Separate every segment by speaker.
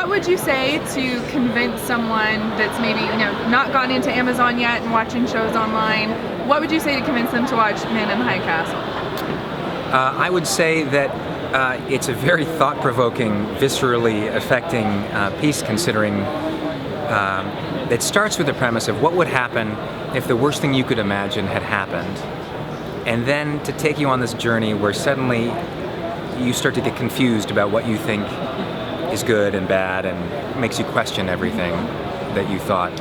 Speaker 1: What would you say to convince someone that's maybe not gone into Amazon yet and watching shows online? What would you say to convince them to watch Man in the High Castle?
Speaker 2: I would say that it's a very thought-provoking, viscerally affecting piece, considering it starts with the premise of what would happen if the worst thing you could imagine had happened, and then to take you on this journey where suddenly you start to get confused about what you think is good and bad, and makes you question everything that you thought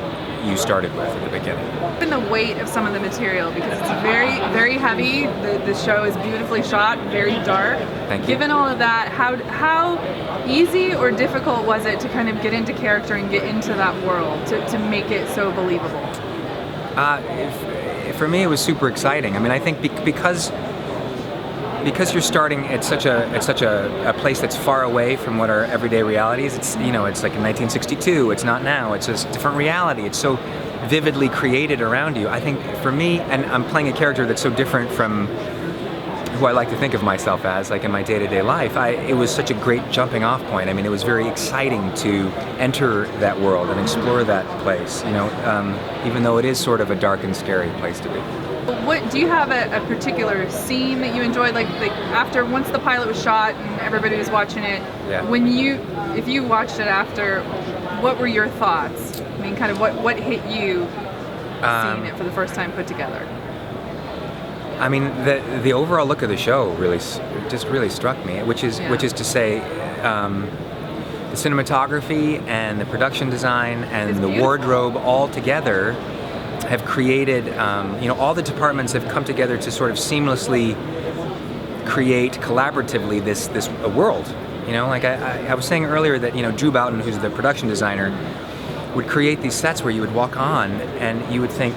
Speaker 2: you started with at the beginning.
Speaker 1: And the weight of some of the material, because it's very, very heavy. The show is beautifully shot, very dark.
Speaker 2: Thank you.
Speaker 1: Given all of that, how easy or difficult was it to kind of get into character and get into that world to make it so believable?
Speaker 2: For me, it was super exciting. I mean, I think because you're starting at such a place that's far away from what our everyday reality is. It's it's like in 1962. It's not now. It's a different reality. It's so vividly created around you. I think for me, and I'm playing a character that's so different from who I like to think of myself as, like in my day-to-day life. It was such a great jumping off point. I mean, it was very exciting to enter that world and explore that place. Even though it is sort of a dark and scary place to be.
Speaker 1: What do you have a particular scene that you enjoyed? Like once the pilot was shot and everybody was watching it,
Speaker 2: yeah.
Speaker 1: If you watched it after, what were your thoughts? I mean, kind of what hit you seeing it for the first time put together?
Speaker 2: I mean, the overall look of the show really struck me, which is to say, the cinematography and the production design and the wardrobe all together have created, all the departments have come together to sort of seamlessly create collaboratively this world. Like I was saying earlier that Drew Boughton, who's the production designer, would create these sets where you would walk on and you would think,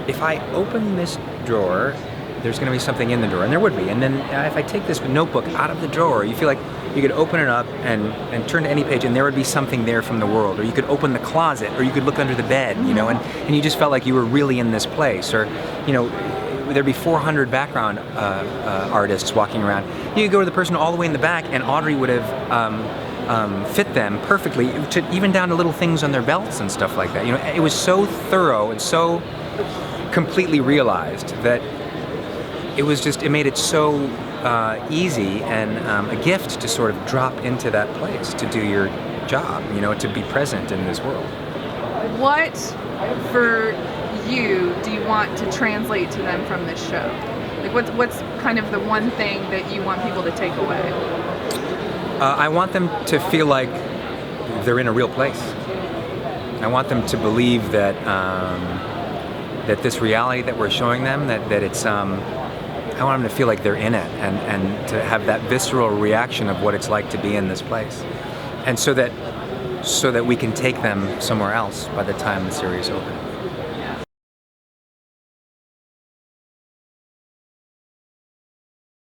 Speaker 2: if I open this drawer, there's going to be something in the drawer, and there would be. And then if I take this notebook out of the drawer, you feel like you could open it up and turn to any page, and there would be something there from the world. Or you could open the closet, or you could look under the bed, and you just felt like you were really in this place. Or, there'd be 400 background artists walking around. You could go to the person all the way in the back, and Audrey would have fit them perfectly, even down to little things on their belts and stuff like that. It was so thorough and so completely realized that it made it so easy and a gift to sort of drop into that place, to do your job, to be present in this world.
Speaker 1: What, for you, do you want to translate to them from this show? Like, what's kind of the one thing that you want people to take away?
Speaker 2: I want them to feel like they're in a real place. I want them to believe that that this reality that we're showing them, that it's I want them to feel like they're in it and to have that visceral reaction of what it's like to be in this place, and so that we can take them somewhere else by the time the series is over.